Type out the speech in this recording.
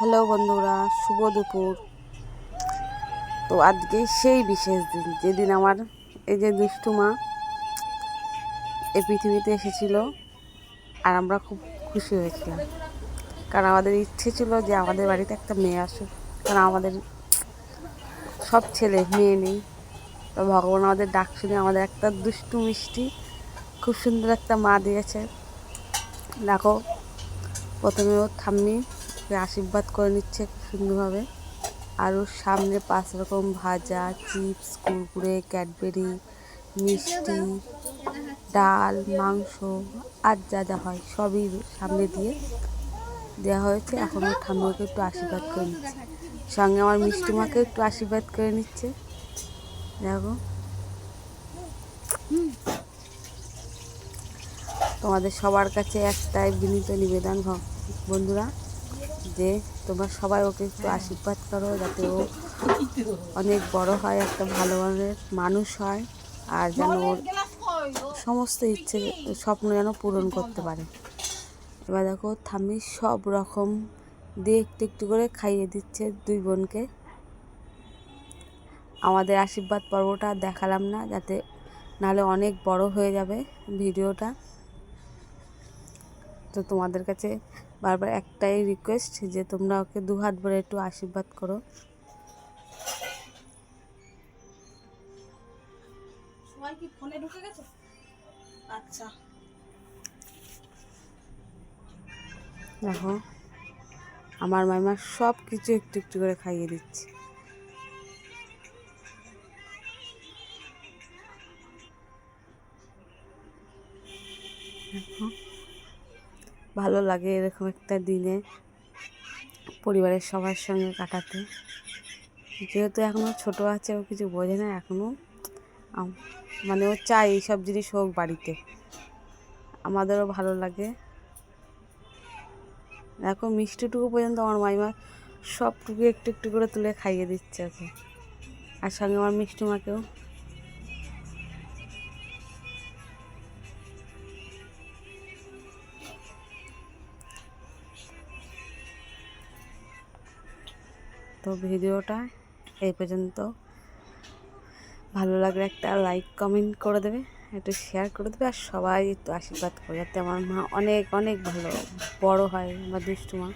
Hello বন্ধুরা, শুভ দুপুর। তো আজকে সেই বিশেষ দিন, যেদিন আমার এই যে দুষ্টু মা এই পৃথিবীতে এসেছিল। আর আমরা খুব খুশি হয়েছিলাম, কারণ আমাদের ইচ্ছে ছিল যে আমাদের বাড়িতে একটা মেয়ে আসুক। কারণ আমাদের সব ছেলে, মেয়ে নেই। তো ভগবান আমাদের ডাক শুনে আমাদের একটা দুষ্টু মিষ্টি খুব সুন্দর একটা মা দিয়েছে। দেখো, প্রথমে ওর ঠাম্মি আশীর্বাদ করে নিচ্ছে খুব সুন্দরভাবে। আর ওর সামনে 5 রকম ভাজা, চিপস, কুরকুরে, ক্যাডবেরি, মিষ্টি, ডাল, মাংস আর যা যা হয় সবই সামনে দিয়ে দেওয়া হয়েছে। এখন ওর ঠাম্মিকে একটু আশীর্বাদ করে নিচ্ছে, সঙ্গে আমার মিষ্টি মাকে একটু আশীর্বাদ করে নিচ্ছে। দেখো, তোমাদের সবার কাছে একটাই বিনীত নিবেদন বন্ধুরা, যে তোমরা সবাই ওকে একটু আশীর্বাদ করো, যাতে ও অনেক বড় হয়, একটা ভালো মানের মানুষ হয়, আর যেন ওর সমস্ত ইচ্ছে স্বপ্ন যেন পূরণ করতে পারে। এবার দেখো, ঠাম্মি সব রকম দিয়ে একটু একটু করে খাইয়ে দিচ্ছে দুই বোনকে। আমাদের আশীর্বাদ পর্বটা দেখালাম না, যাতে নাহলে অনেক বড় হয়ে যাবে ভিডিওটা। তো তোমাদের কাছে বারবার একটাই রিকোয়েস্ট, যে তোমরা ওকে দু হাত ভরে একটু আশীর্বাদ করো। সবাই কি ফোনে ঢুকে গেছে? আচ্ছা, দেখো, আমার মাইমা সব কিছু একটু একটু করে খাইয়ে দিচ্ছে। দেখো, ভালো লাগে এরকম একটা দিনে পরিবারের সবার সঙ্গে কাটাতে। যেহেতু এখনও ছোট আছে, ও কিছু বোঝে না এখনও, মানে ও চায় এইসব জিনিস হোক বাড়িতে, আমাদেরও ভালো লাগে। দেখো, মিষ্টিটুকু পর্যন্ত আমার মাইমা সবটুকু একটু একটু করে তুলে খাইয়ে দিচ্ছে ওকে, আর সঙ্গে আমার মিষ্টি মাকেও। তো ভিডিওটা এই পর্যন্ত। ভালো লাগলে একটা লাইক কমেন্ট করে দেবে, একটু শেয়ার করে দেবে, আর সবাই একটু আশীর্বাদ করে, যাতে আমার মা অনেক অনেক ভালো বড় হয়, আমার দুষ্টু মা।